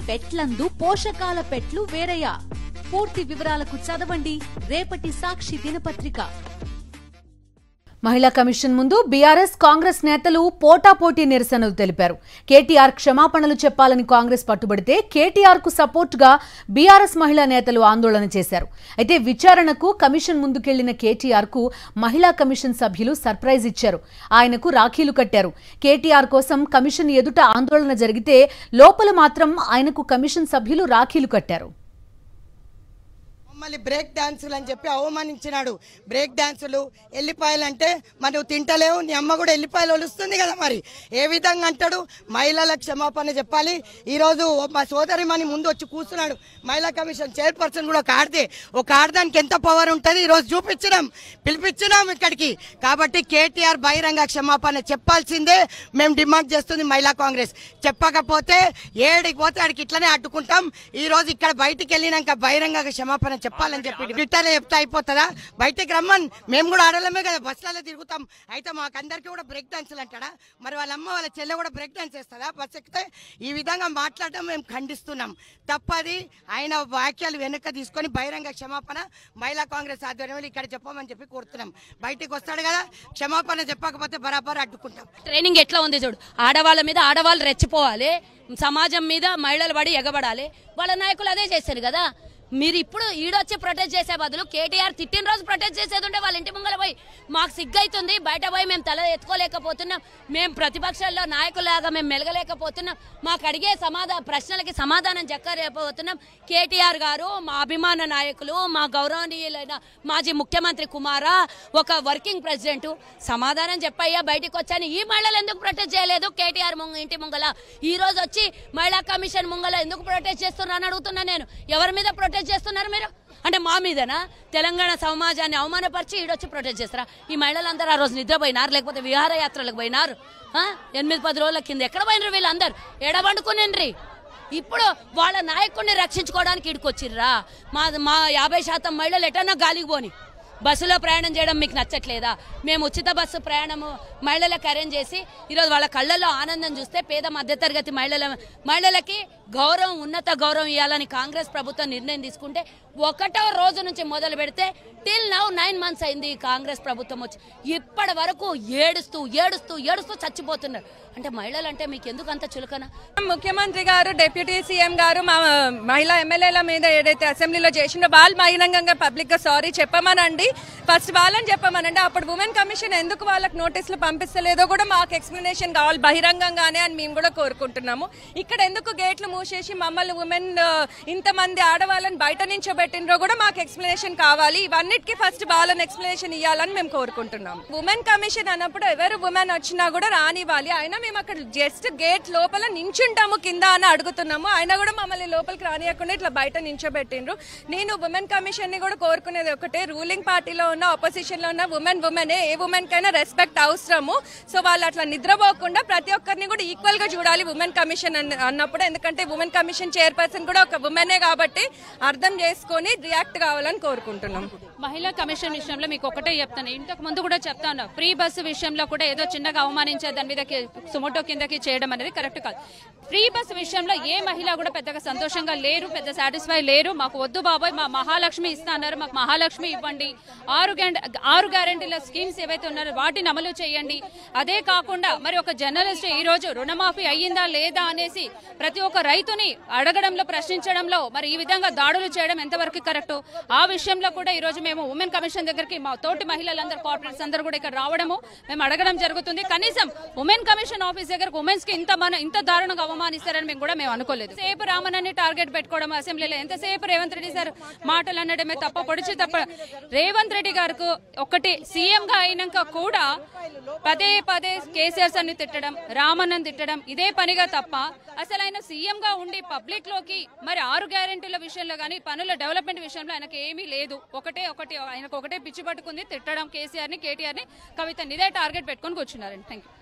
పెట్లందు పోషకాల పెట్లు వేరయ్యా? పూర్తి వివరాలకు చదవండి రేపటి సాక్షి దినపత్రిక. మహిళా కమిషన్ ముందు బీఆర్ఎస్ కాంగ్రెస్ నేతలు పోటాపోటీ నిరసనలు తెలిపారు. కేటీఆర్ క్షమాపణలు చెప్పాలని కాంగ్రెస్ పట్టుబడితే కేటీఆర్ కు సపోర్ట్ గా బీఆర్ఎస్ మహిళా నేతలు ఆందోళన చేశారు. అయితే విచారణకు కమిషన్ ముందుకెళ్లిన కేటీఆర్ కు మహిళా కమిషన్ సభ్యులు సర్ప్రైజ్ ఇచ్చారు. ఆయనకు రాఖీలు కట్టారు. కేటీఆర్ కోసం కమిషన్ ఎదుట ఆందోళన జరిగితే లోపల మాత్రం ఆయనకు కమిషన్ సభ్యులు రాఖీలు కట్టారు. మళ్ళీ బ్రేక్ డాన్సులు అని చెప్పి అవమానించినాడు. బ్రేక్ డాన్సులు, ఎల్లిపాయలు అంటే మనం తింటలేవు, నీ అమ్మ కూడా ఎల్లిపాయలు ఒలుస్తుంది కదా, మరి ఏ విధంగా అంటాడు? మహిళలకు క్షమాపణ చెప్పాలి. ఈరోజు మా సోదరి మని ముందు వచ్చి కూర్చున్నాడు. మహిళా కమిషన్ చైర్పర్సన్ కూడా ఒక ఆడదానికి ఎంత పవర్ ఉంటుంది ఈరోజు పిలిపించినాం ఇక్కడికి. కాబట్టి కేటీఆర్ బహిరంగ క్షమాపణ చెప్పాల్సిందే మేము డిమాండ్ చేస్తుంది మహిళా కాంగ్రెస్. చెప్పకపోతే ఏడికి పోతే ఆడికి ఇట్లనే అడ్డుకుంటాం. ఈ రోజు ఇక్కడ బయటికి వెళ్ళినాక బహిరంగ క్షమాపణ చెప్పాలని చెప్పి ట్విట్టర్లో చెప్తే అయిపోతుందా? బయటకు రమ్మని, మేము కూడా ఆడలేమే కదా, బస్సులలో తిరుగుతాం. అయితే మాకందరికీ కూడా బ్రేక్ డాన్సులు అంటాడా? మరి వాళ్ళ అమ్మ వాళ్ళ చెల్లె కూడా బ్రేక్ డాన్స్ చేస్తుందా బస్సు ఎక్కితే? ఈ విధంగా మాట్లాడడం మేము ఖండిస్తున్నాం. తప్పది. ఆయన వ్యాఖ్యలు వెనక్కి తీసుకొని బహిరంగ క్షమాపణ మహిళా కాంగ్రెస్ ఆధ్వర్యంలో ఇక్కడ చెప్పమని చెప్పి కోరుతున్నాం. బయటికి వస్తాడు కదా, క్షమాపణ చెప్పకపోతే బరాబర్ అడ్డుకుంటాం. ట్రైనింగ్ ఎట్లా ఉంది చూడు. ఆడవాళ్ళ మీద ఆడవాళ్ళు రెచ్చిపోవాలి, సమాజం మీద మహిళలు పడి ఎగబడాలి. వాళ్ళ నాయకులు అదే చేశారు కదా. మీరు ఇప్పుడు ఈడొచ్చి ప్రొటెస్ట్ చేసే బదులు కేటీఆర్ తిట్టిన రోజు ప్రొటెస్ట్ చేసేది ఉంటే వాళ్ళ ఇంటి ముంగల పోయి మాకు సిగ్గైతుంది, బయట పోయి మేము తల ఎత్తుకోలేకపోతున్నాం, మేము ప్రతిపక్షాల్లో నాయకులాగా మేము మెలగలేకపోతున్నాం, మాకు అడిగే ప్రశ్నలకి సమాధానం చెక్కలేకపోతున్నాం. కేటీఆర్ గారు మా అభిమాన నాయకులు, మా గౌరవనీయులైన మాజీ ముఖ్యమంత్రి కుమార, ఒక వర్కింగ్ ప్రెసిడెంట్, సమాధానం చెప్పయ్యా బయటకు వచ్చాను. ఈ మహిళలు ఎందుకు ప్రొటెస్ట్ చేయలేదు కేటీఆర్ ఇంటి ముంగల? ఈ రోజు వచ్చి మహిళా కమిషన్ ముంగల ఎందుకు ప్రొటెస్ట్ చేస్తున్నారని అడుగుతున్నా నేను. ఎవరి మీద ప్రొటెస్ట్ చేస్తున్నారు మీరు? అంటే మా మీదనా? తెలంగాణ సమాజాన్ని అవమానపరిచి ఈడొచ్చి ప్రొటెస్ట్ చేస్తారా? ఈ మహిళలందరూ ఆ రోజు నిద్రపోయినారు, లేకపోతే విహారయాత్రలకు పోయినారు. 8-10 రోజుల కింద ఎక్కడ పోయినారు వీళ్ళందరూ? ఎడబండుకునేండ్రి. ఇప్పుడు వాళ్ళ నాయకుడిని రక్షించుకోవడానికి ఇడికొచ్చిర్రా? మా 50% మహిళలు ఎటన్నా గాలికి పోని. బస్సులో ప్రయాణం చేయడం మీకు నచ్చట్లేదా? మేము ఉచిత బస్సు ప్రయాణము మహిళలకు అరేంజ్ చేసి ఈరోజు వాళ్ళ కళ్ళల్లో ఆనందం చూస్తే పేద మధ్యతరగతి మహిళలకి గౌరవం, ఉన్నత గౌరవం ఇవ్వాలని కాంగ్రెస్ ప్రభుత్వం నిర్ణయం తీసుకుంటే 1వ రోజు నుంచి మొదలు పెడితే టిల్ నౌ 9 months అయింది ఈ కాంగ్రెస్ ప్రభుత్వం వచ్చి. ఇప్పటి వరకు ఏడుస్తూ చచ్చిపోతున్నారు. అంటే మహిళలు అంటే మీకు ఎందుకు అంత చులకన? ముఖ్యమంత్రి గారు, డిప్యూటీ సీఎం గారు మా మహిళా ఎమ్మెల్యేల మీద ఏదైతే అసెంబ్లీలో చేసిండో వాళ్ళు బహిరంగంగా పబ్లిక్ గా సారీ చెప్పమనండి. ఫస్ట్ వాళ్ళని చెప్పమనండి. అప్పుడు ఉమెన్ కమిషన్ ఎందుకు వాళ్ళకి నోటీసులు పంపిస్తలేదో కూడా మాకు ఎక్స్ప్లెనేషన్ కావాలి బహిరంగంగానే అని మేము కూడా కోరుకుంటున్నాము. ఇక్కడ ఎందుకు గేట్లు మూసేసి మమ్మల్ని ఉమెన్ ఇంతమంది ఆడవాళ్ళని బయట నించోబెట్టినరో కూడా మాకు ఎక్స్ప్లెనేషన్ కావాలి. ఇవన్నిటికీ ఫస్ట్ వాళ్ళని ఎక్స్ప్లెనేషన్ ఇవ్వాలని మేము కోరుకుంటున్నాము. ఉమెన్ కమిషన్ అన్నప్పుడు ఎవరు ఉమెన్ వచ్చినా కూడా రానివ్వాలి. అయినా మేము అక్కడ జస్ట్ గేట్ లోపల నించుంటాము కింద అని అడుగుతున్నాము. అయినా కూడా మమ్మల్ని లోపలికి రానియకుండా ఇట్లా బయట నించోబెట్టిండ్రు. నేను ఉమెన్ కమిషన్ ని కూడా కోరుకునేది ఒకటే, రూలింగ్ పార్టీలో ఉన్న ఆపోజిషన్ లో ఉన్న ఉమెనే, ఏ ఉమెన్ కైనా రెస్పెక్ట్ అవసరము. సో వాళ్ళు అట్లా నిద్రపోకుండా ప్రతి ఒక్కరిని కూడా ఈక్వల్ గా చూడాలి ఉమెన్ కమిషన్ అన్నప్పుడు. ఎందుకంటే ఉమెన్ కమిషన్ చైర్పర్సన్ కూడా ఒక ఉమెనే కాబట్టి అర్థం చేసుకొని రియాక్ట్ కావాలని కోరుకుంటున్నాం. మహిళా కమిషన్ విషయంలో మీకు ఒకటే చెప్తాను, ఇంతకు ముందు కూడా చెప్తాను, ఫ్రీ బస్సు విషయంలో కూడా ఏదో చిన్నగా అవమానించే దాని మీద సుమోటో కిందకి చేయడం అనేది కరెక్ట్ కాదు. ఫ్రీ బస్సు విషయంలో ఏ మహిళ కూడా పెద్దగా సంతోషంగా లేరు, పెద్ద సాటిస్ఫై లేరు. మాకు వద్దు బాబాయ్, మా మహాలక్ష్మి ఇస్తా అన్నారు, మాకు మహాలక్ష్మి ఇవ్వండి, 6 గ్యారెంటీల స్కీమ్స్ ఏవైతే ఉన్నారో వాటిని అమలు చేయండి. అదే కాకుండా మరి ఒక జర్నలిస్ట్ ఈ రోజు రుణమాఫీ అయ్యిందా లేదా అనేసి ప్రతి ఒక్క రైతుని అడగడంలో, ప్రశ్నించడంలో మరి ఈ విధంగా దాడులు చేయడం ఎంతవరకు కరెక్ట్? ఆ విషయంలో కూడా ఈ రోజు మేము ఉమెన్ కమిషన్ దగ్గరికి మా తోటి మహిళలందరూ, కార్పొరేట్స్ అందరూ కూడా ఇక్కడ రావడము, మేము అడగడం జరుగుతుంది. కనీసం ఉమెన్ కమిషన్ ఆఫీస్ దగ్గరకు ఉమెన్స్ కి ఇంత దారుణంగా అవమానిస్తారని మేము అనుకోలేదు. సేపు రామనని టార్గెట్ పెట్టుకోవడం అసెంబ్లీలో, ఎంతసేపు రేవంత్ రెడ్డి సార్ మాటలు అనడమే తప్ప పొడిచి తప్ప. రేవంత్ రెడ్డి గారికి ఒకటి, సీఎం గా అయినాక కూడా పదే కేసీఆర్ సార్ని తిట్టడం, రామన్నని తిట్టడం ఇదే పనిగా తప్ప అసలు ఆయన సీఎం గా ఉండి పబ్లిక్ లోకి మరి 6 గ్యారెంటీల విషయంలో కానీ పనుల డెవలప్మెంట్ విషయంలో ఆయనకు ఏమీ లేదు. ఆయనకు ఒకటే పిచ్చి పట్టుకుంది, తిట్టడం కేసీఆర్ ని, కేటీఆర్ ని, కవితని. ఇదే టార్గెట్ పెట్టుకొని కూర్చున్నారండి. Thank you.